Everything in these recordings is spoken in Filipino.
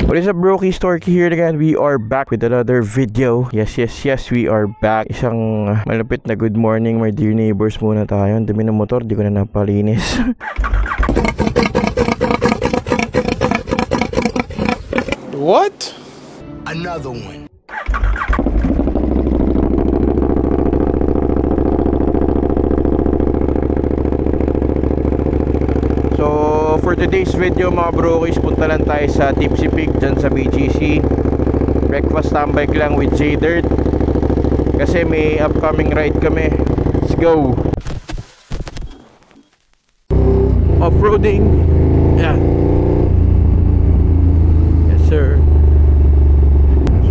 What is up, Brokey? Storky here again. We are back with another video. Yes, we are back. Isang malapit na good morning, my dear neighbors muna tayo. Ang dumi ng motor, di ko na napalinis. What? Another one. So, for today's video mga brokies, punta lang tayo sa Tipsy Pig dyan sa BGC. Breakfast tambike lang with J-Dirt kasi may upcoming ride kami. Let's go! Off-roading. Yeah. Yes sir.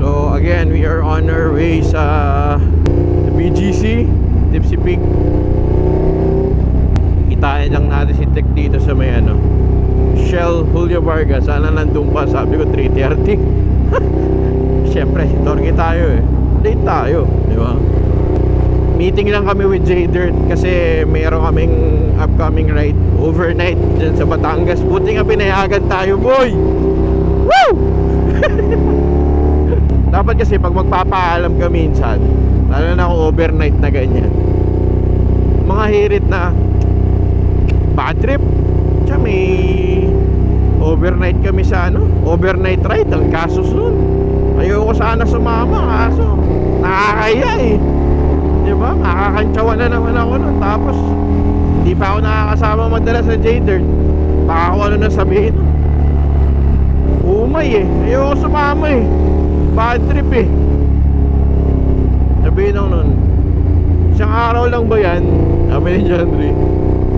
So again, we are on our way sa the BGC Tipsy Pig. Kitain lang natin si Tech dito sa may Shell Julio Vargas. Sana nandun pa, sabi ko 3:30. Siyempre, torque tayo late tayo, di ba? Meeting lang kami with J-Dirt kasi mayroon kaming upcoming ride overnight dyan sa Batangas. Buti nga pinayagan tayo, boy! Woo! Dapat kasi pag magpapaalam ka minsan, lalo na kung overnight na ganyan, mga hirit na bad trip. Tsaka may overnight kami sa overnight ride. Ang kaso nun, ayoko sana sumama kaso nakakaya diba? Makakantsawa na naman ako nun. Tapos hindi pa ako nakakasama madala sa J-Dirt. Baka ako na sabihin umay ayoko sumama bad trip sabihin ako nun, isang araw lang ba yan? Sabi ni John Ray,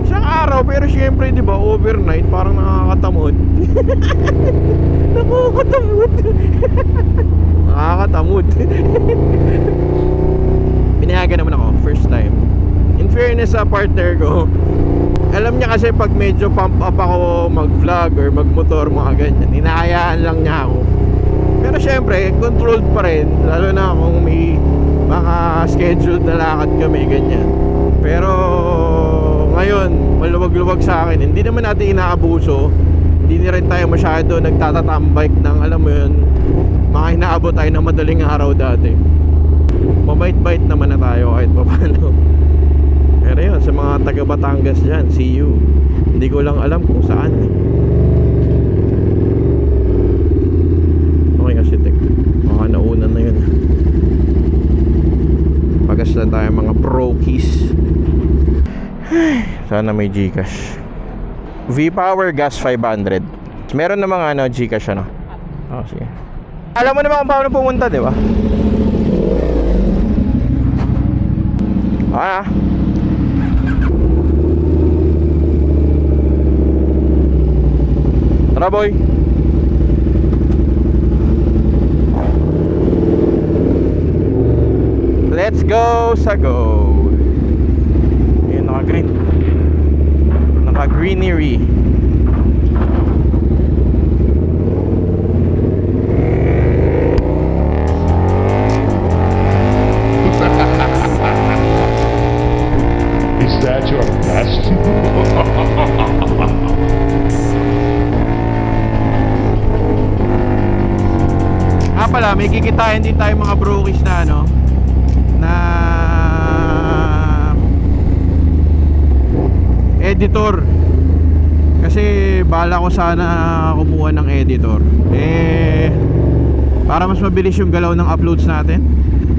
isang araw, pero syempre diba overnight parang nakakatamod. Nakakatamod. Pinayagan naman ako first time. In fairness sa partner ko, alam niya kasi pag medyo pump up ako mag-vlog or mag-motor, mga ganyan, hinahayaan lang niya ako. Pero syempre controlled pa rin, lalo na kung may mga scheduled na lakad kami, ganyan. Pero ngayon maluwag-luwag sa akin. Hindi naman natin inaabuso, hindi na rin tayo masyado nagtatatambike ng alam mo yun, mga inaabot tayo ng madaling araw dati. Mabait-bait naman na tayo kahit paano. Pero yun, sa mga taga Batangas dyan, see you. Hindi ko lang alam kung saan okay kasi tek, baka naunan na yun. Pagas lang tayo mga brokies. Sana may Gcash. V-Power gas 500. Meron namang Gcash Oh, sige. Alam mo naman kung paano pumunta, di ba? Tara boy. Let's go sa go. Ayun, naka-green. Naka-greenery. Is that your best? Pala, may kikitain din tayo mga brokies na na editor. Kasi bala ko sana kumuha ng editor para mas mabilis yung galaw ng uploads natin.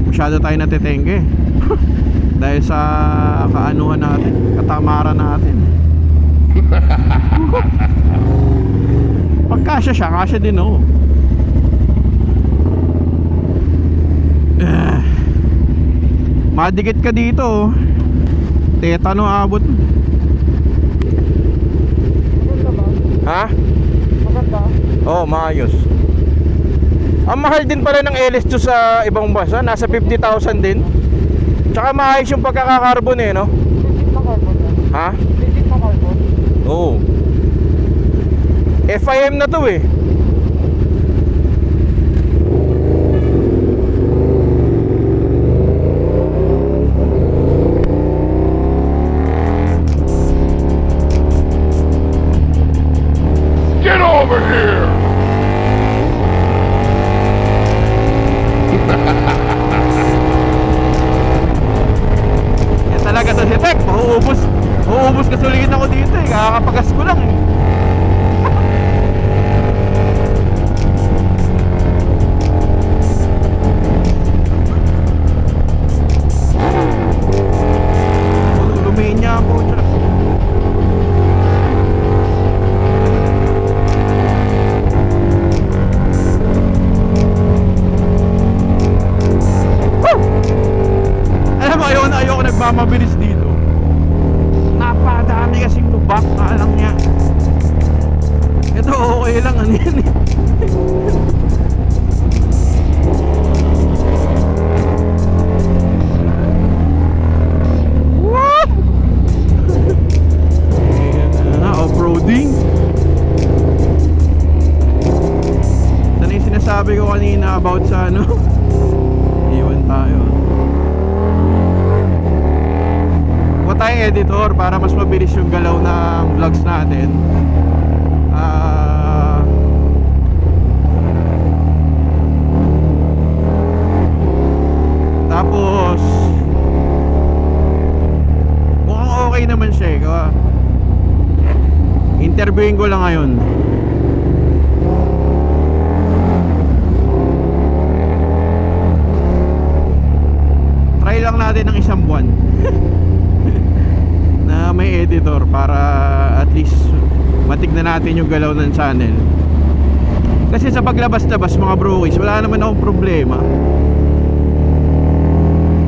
Masyado tayo natetengke dahil sa kaanuhan natin, katamaran natin. Pag kasya siya, kasya din madikit ka dito tetano abot. Ha? Maganda? Oo, maayos. Ang mahal din pala ng LS2 sa ibang bansa, nasa 50,000 din. Tsaka maayos yung pagkakakarbon no? Legit na carbon ha? Legit na carbon? Oo. FIM na to Get over here! maubos gasolina ko dito eh. Kakakapagas ko lang eh. Lumenya ako. Alam mo, ayoko nagmamabilis dito. Napadami kasing lubak. Alang niya. Ito okay lang. Ano yan eh. Off-roading. Sana yung sinasabi ko kanina about sa ano. Iwan tayo. Huwag tayong editor para mas mabilis yung galaw ng vlogs natin. Tapos mukhang okay naman siya eh. Interviewin ko lang ngayon. Try lang natin ng isang buwan na may editor para at least matignan natin yung galaw ng channel. Kasi sa paglabas-labas mga brokies, wala naman akong problema.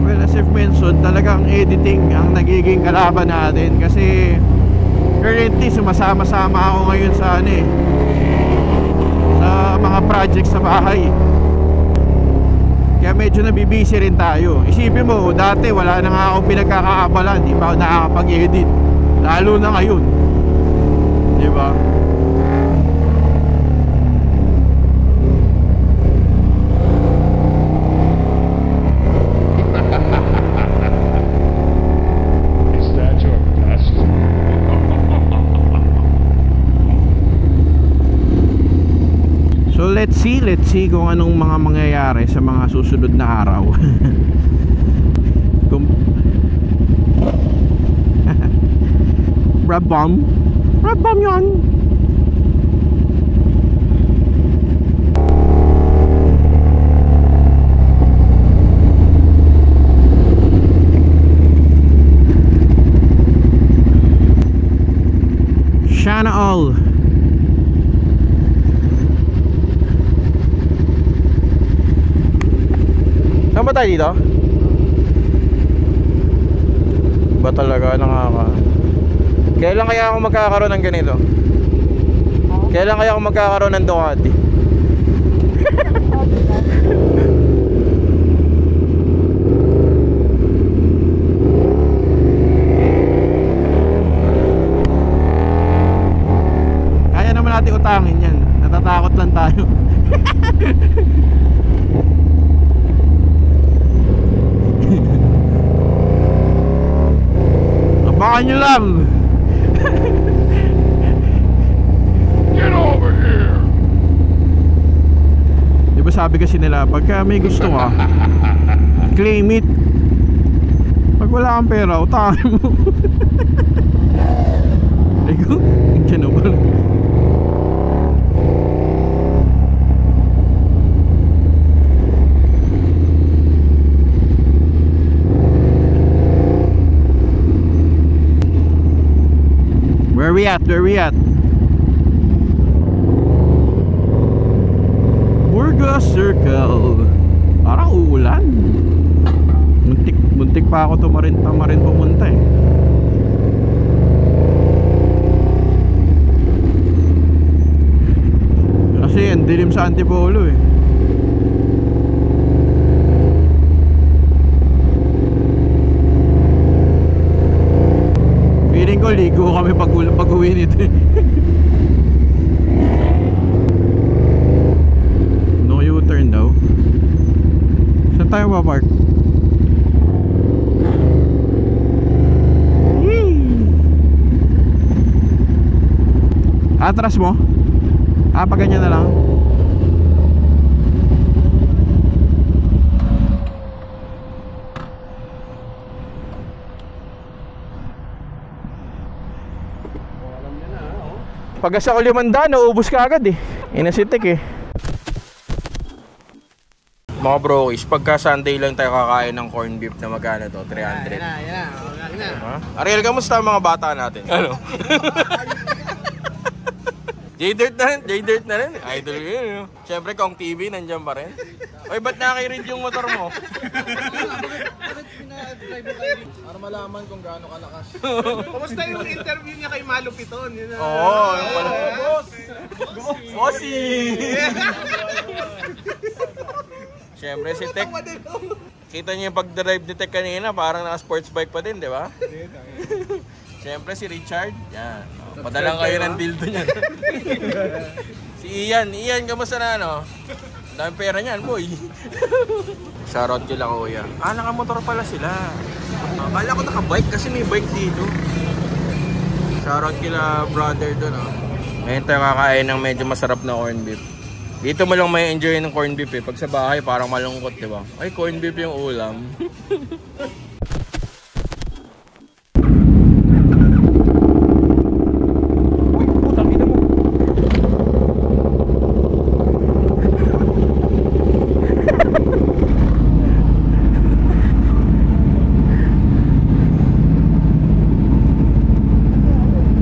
Well, as I've mentioned, talagang editing ang nagiging kalaban natin. Kasi currently sumasama-sama ako ngayon sa ano eh, sa mga projects sa bahay. Kaya medyo nabibisi rin tayo. Isipin mo, dati wala na nga akong pinagkakaabalan, di pa ako nakakapag-edit. Lalo na ngayon. Di ba? Is that your best? So let's see kung anong mga mangyayari sa mga susunod na araw. Rub bomb yun. Sana all. Saan ba tayo dito? Ba talaga nakaka... Kailan kaya ako magkakaroon ng ganito? Kailan kaya ako magkakaroon ng Ducati? Kaya naman natin utangin yan. Natatakot lang tayo. Abangan nyo lang. Get over here! Diba sabi kasi nila, pagka may gusto ka, claim it. Pag wala kang pera, utangin mo. Ego, dyan ba? Where we at? Burgos Circle. Parang uulan. Muntik pa ako tamarin pumunta eh. Kasi ang dilim sa Antipolo eh. Feeling ko ligo kami pag-uwi nito eh. No U-turn daw. Saan tayo ba-park? Atras mo? Pa ganyan na lang. Pagkas ako 500, naubos ka agad eh. Inasitik eh. Mga brokies, pagka Sunday lang tayo kakain ng corned beef na magkano to? 300. Yan na. Ariel, kamusta ang mga bata natin? Ano? J-Dirt na rin. Idol yun. Siyempre, Kong TV, nandiyan pa rin. Oy, ba't naki-read yung motor mo? Para malaman kung gaano kalakas. Kumusta yung interview niya kay Malupiton? Oo, yung pala. Bossy! Siyempre, si Tek. Kita niyo yung pag-drive ni Tek kanina, parang naka-sports bike pa din, di ba? Siyempre, si Richard. Yan. Padalang kayo ng dildo niyan. Si Ian, kamusta na ano? Dami pera niyan, boy. Shoutout kila kuya. Nakamotor pala sila. Akala ko naka-bike kasi may bike dito. Shoutout kila brother doon, oh. Ngayon tayo kakain ng medyo masarap na corned beef. Dito mo lang may enjoy ng corned beef eh. Pag sa bahay parang malungkot, di ba? Ay, corned beef yung ulam.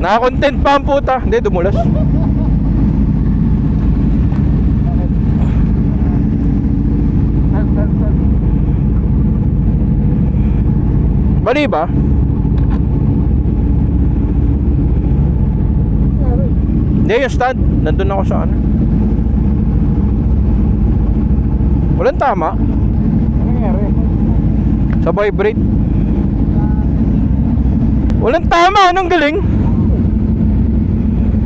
Naka-content pa ang puta. Hindi, dumulas. Bali ba? Hindi, yung stand. Nandun ako sa ano. Walang tama. Ano nangyari? Sa vibrate. Walang tama. Anong galing?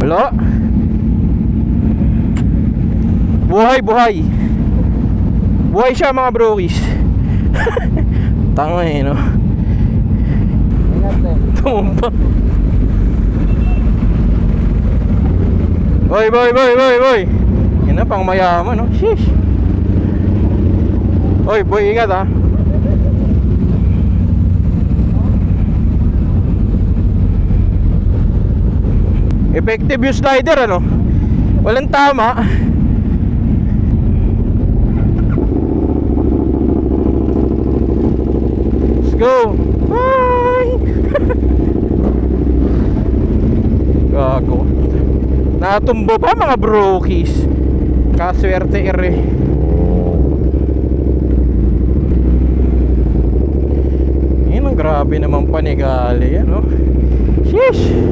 Wala. Buhay. Buhay siya mga brokies. Tanga eh, no? Ingat eh. Tumumpa. Boy. Yan na, pang mayaman, no? Sheesh. Oy, boy, ingat ha. Effective yung slider, ano? Walang tama. Let's go. Bye. Gago. Natumbo pa mga brokies. Kaswerte ere. Yan ang grabe naman panigali, ano? Sheesh.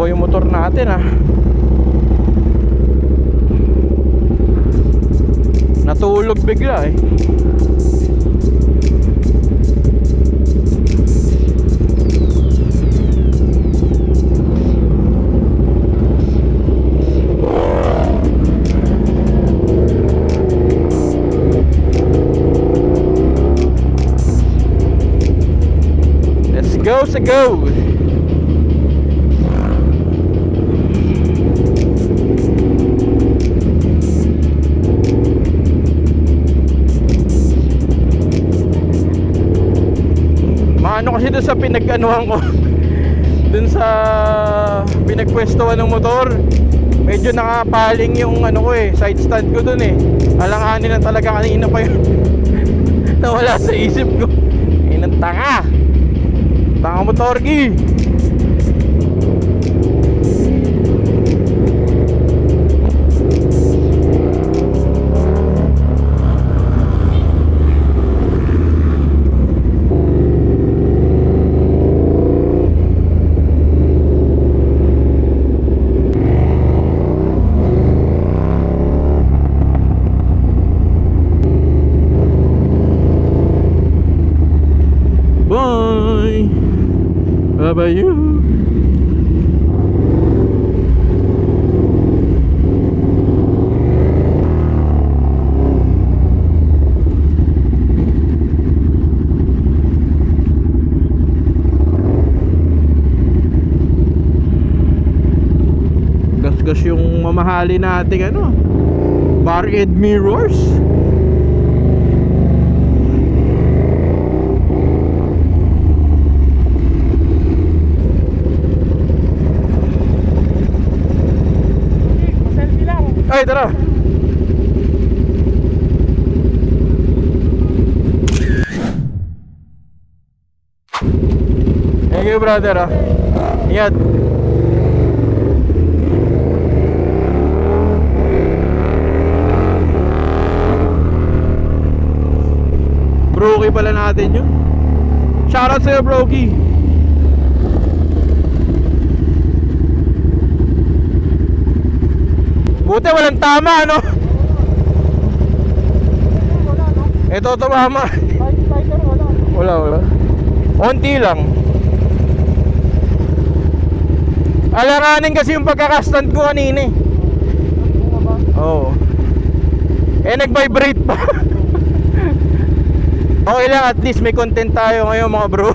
Yung motor natin natulog bigla eh. Let's go. Ano kasi doon sa pinag-anuhan ko doon sa pinagpwestuhan ng motor, medyo nakapaling yung ano ko eh, side stand ko doon eh. Alanganin na talaga kanina pa yun. Nawala sa isip ko. Inang tanga motorgi. Bye. Bye you. Gasgas yung mamahali nating ano, bar-end mirrors. Okay, tara. Thank you, brother, ah. Ingat. Broky pala natin yun. Shoutout sa'yo, Broky. Buti walang tama, ano? Ito, tumama. Spider, wala. Wala. Onti lang. Alanganin kasi yung pagkakastand ko kanina eh. Oo. Nag-vibrate pa. Okay lang, at least may content tayo ngayon, mga bro.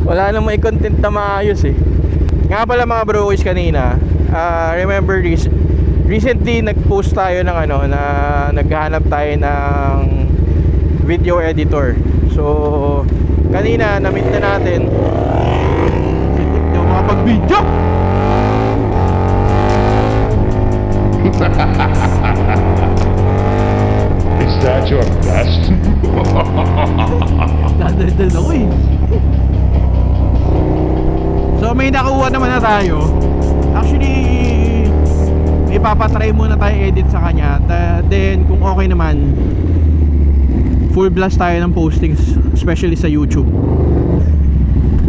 Wala namang may content na maayos eh. Nga pala, mga bros, kanina, remember recently nag-post tayo ng na naghahanap tayo ng video editor. So kanina na-meet na natin. Hindi ako makapag-video. Is that your best? Dadaldal ako eh. So may nakuha naman na tayo. Actually, ipapatry muna tayo edit sa kanya. Then kung okay naman, full blast tayo ng postings, especially sa YouTube.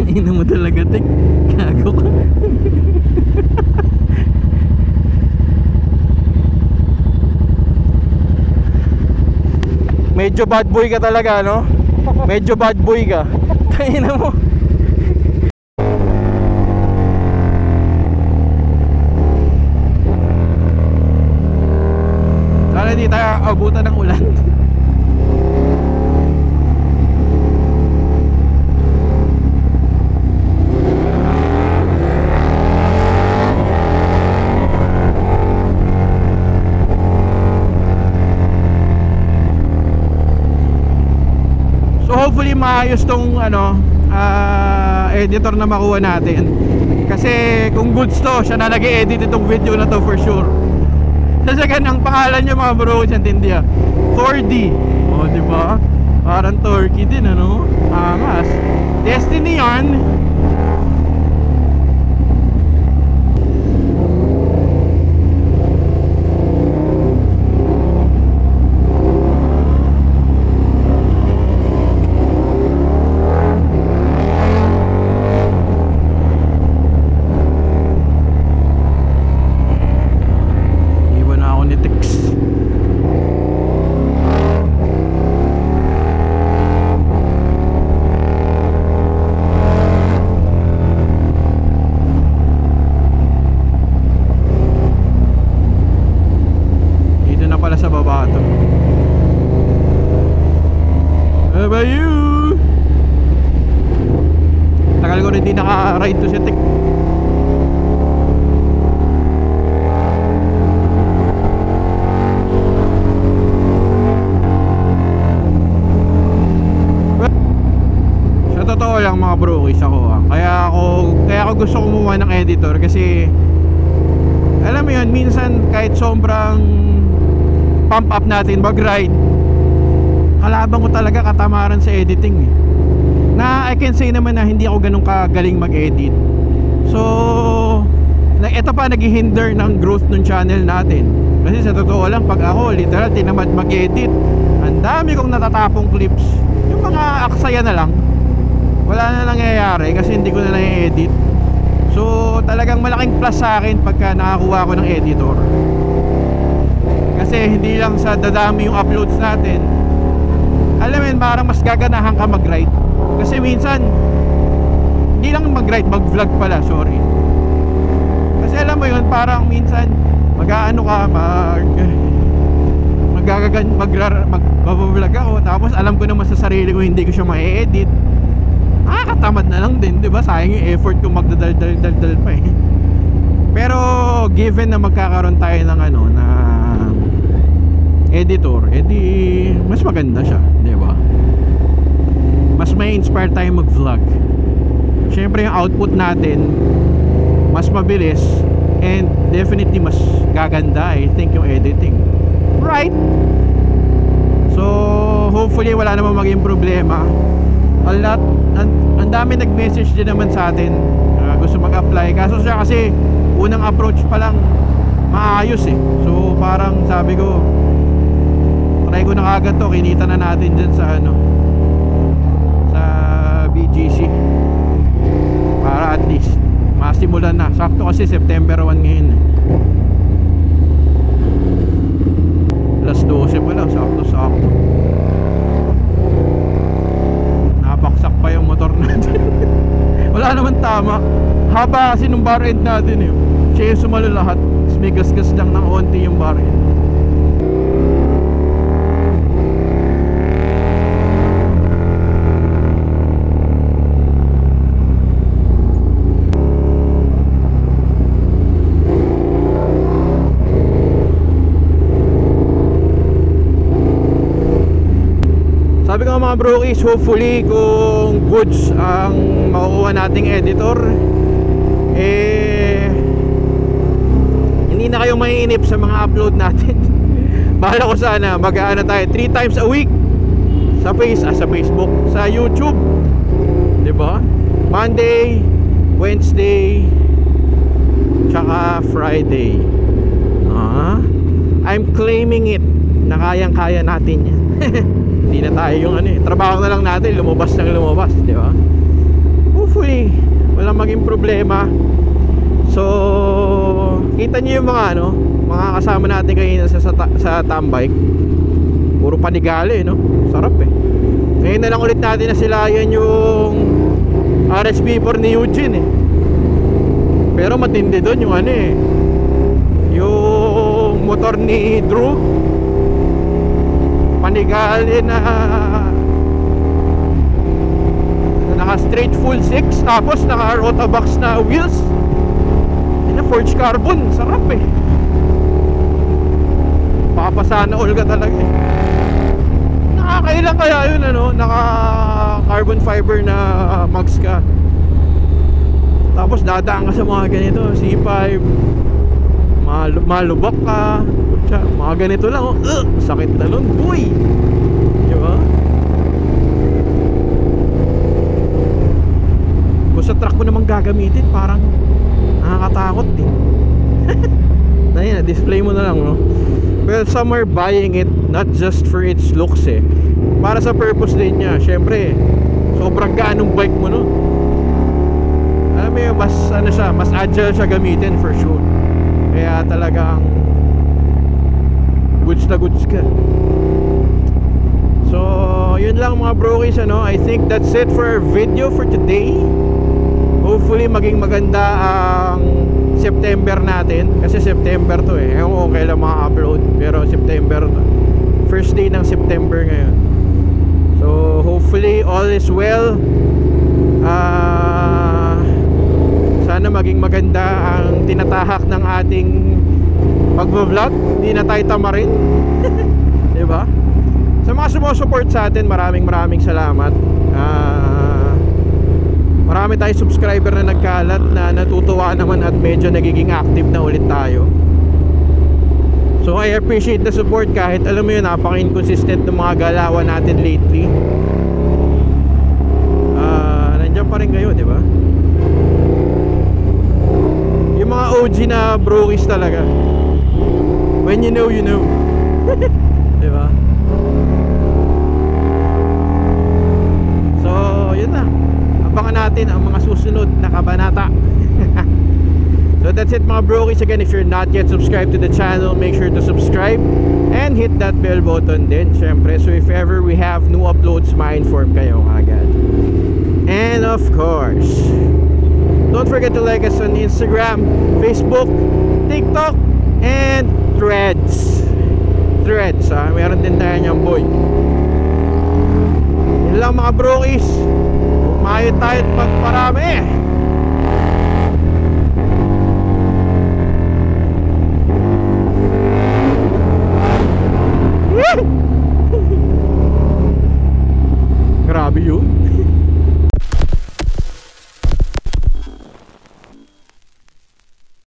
Ina mo talaga, Tek. Gago ka. Medyo bad boy ka talaga, no? Medyo bad boy ka. Ina mo. Sana di tayo abutan ng ulan. So hopefully maayos tong editor na makuha natin. Kasi kung goods to, siya na nag-edit itong video na to for sure. Sasagan ang pangalan niya, mga bro, intindi ah. 4D. Oh, di ba? Parang turkey din, ano? Angas. Destiny yan. Hindi naka-ride to si Tek. Sa totoo lang, mga bro, ako kaya ako gusto kumuha ng editor kasi alam mo yun, minsan kahit sobrang pump up natin mag-ride, kalaban ko talaga katamaran sa editing eh. Na I can say naman na hindi ako ganun kagaling mag-edit. So ito pa naghihinder ng growth ng channel natin. Kasi sa totoo lang, pag ako literal tinamad mag-edit, ang dami kong natatapong clips. Yung mga aksaya na lang, wala na nangyayari kasi hindi ko na na-edit. So talagang malaking plus sa akin pagka nakakuha ko ng editor. Kasi hindi lang sa dadami yung uploads natin, alam mo yun, parang mas gaganahan ka mag-ride. Kasi minsan hindi lang mag-ride, mag-vlog pala, sorry. Kasi alam mo yun, parang minsan mag-aano ka, mag-vlog ako, tapos alam ko naman sa sarili ko hindi ko siya ma-edit. Nakakatamad na lang din, di ba? Sayang yung effort ko magdadal-dal pa eh. Pero given na magkakaroon tayo ng na editor, edi mas maganda siya, di ba? Mas may inspire tayo mag-vlog. Syempre yung output natin mas mabilis And definitely mas gaganda, I think, yung editing. Right? So hopefully wala namang maging problema. Ang dami nag-message din naman sa atin, gusto mag-apply. Kaso siya kasi unang approach pa lang maayos eh. So parang sabi ko, try ko na agad to, kinita na natin dyan sa sa BGC, para at least masimulan na. Sakto kasi September 1 ngayon eh. Alas 12 pala, sakto. Napaksak pa yung motor natin. Wala naman tama. Haba kasi nung bar end natin eh. Siya yung sumalo lahat. May gas-gas lang ng onti yung bar end. Sabi ko mga brokies, hopefully kung goods ang makukuha nating editor, hindi na kayo maiinip sa mga upload natin. Bahala ko sana mag-aano tayo 3 times a week sa Facebook, sa YouTube, 'di ba? Monday, Wednesday, tsaka Friday. I'm claiming it na kayang-kaya natin yan. Hindi na tayo yung trabaho na lang natin, lumabas, di ba? Hopefully walang maging problema. So kita niyo yung mga kasama natin kanina sa tambike, puro panigali, no? Sarap eh. Ngayon na lang ulit natin na sila yan yung RSP4 ni Eugene eh. Pero matindi doon yung yung motor ni Drew, panigali na naka straight full 6, tapos naka rotabox na wheels, na forged carbon. Sarap eh. Papasana all ka talaga eh. Nakakailang kaya yun naka carbon fiber na mags ka, tapos dadaan ka sa mga ganito C5, malubak ka, mga ganito lang sakit na nun, boy, diba? Kung sa truck ko naman gagamitin, parang nakakatakot eh. Display mo na lang, no? Well, some are buying it not just for its looks eh, para sa purpose din niya. Syempre sobrang ganong bike mo, no? Alam mo yun, mas mas agile siya gamitin for sure. Kaya talagang goods na goods ka. So yun lang mga brokies, I think that's it for our video for today. Hopefully maging maganda ang September natin, kasi September to eh. Ewan ko kung kailan maka-upload, pero September to. First day ng September ngayon. So hopefully all is well. Sana maging maganda ang tinatahak ng ating pag-vlog. Hindi na tayo tamarin. Diba? Sa mga sumusupport sa atin, maraming salamat. Marami tayong subscriber na nagkalat, na natutuwa naman at medyo nagiging active na ulit tayo. So I appreciate the support, kahit alam mo yun, napaka-inconsistent ng mga galawan natin lately. Nandiyan pa rin kayo, di ba? Yung mga OG na brokies talaga. When you know, you know. Di ba? So yun na, abangan natin ang mga susunod na kabanata. So that's it mga brokies. Again, if you're not yet subscribed to the channel, make sure to subscribe and hit that bell button din, syempre. So if ever we have new uploads, ma-inform kayo agad. And of course, don't forget to like us on Instagram, Facebook, TikTok, and Threads. Meron din tayo niyang boy. Yun lang mga brokies. Umayot tayo at pagparami. Grabe yun.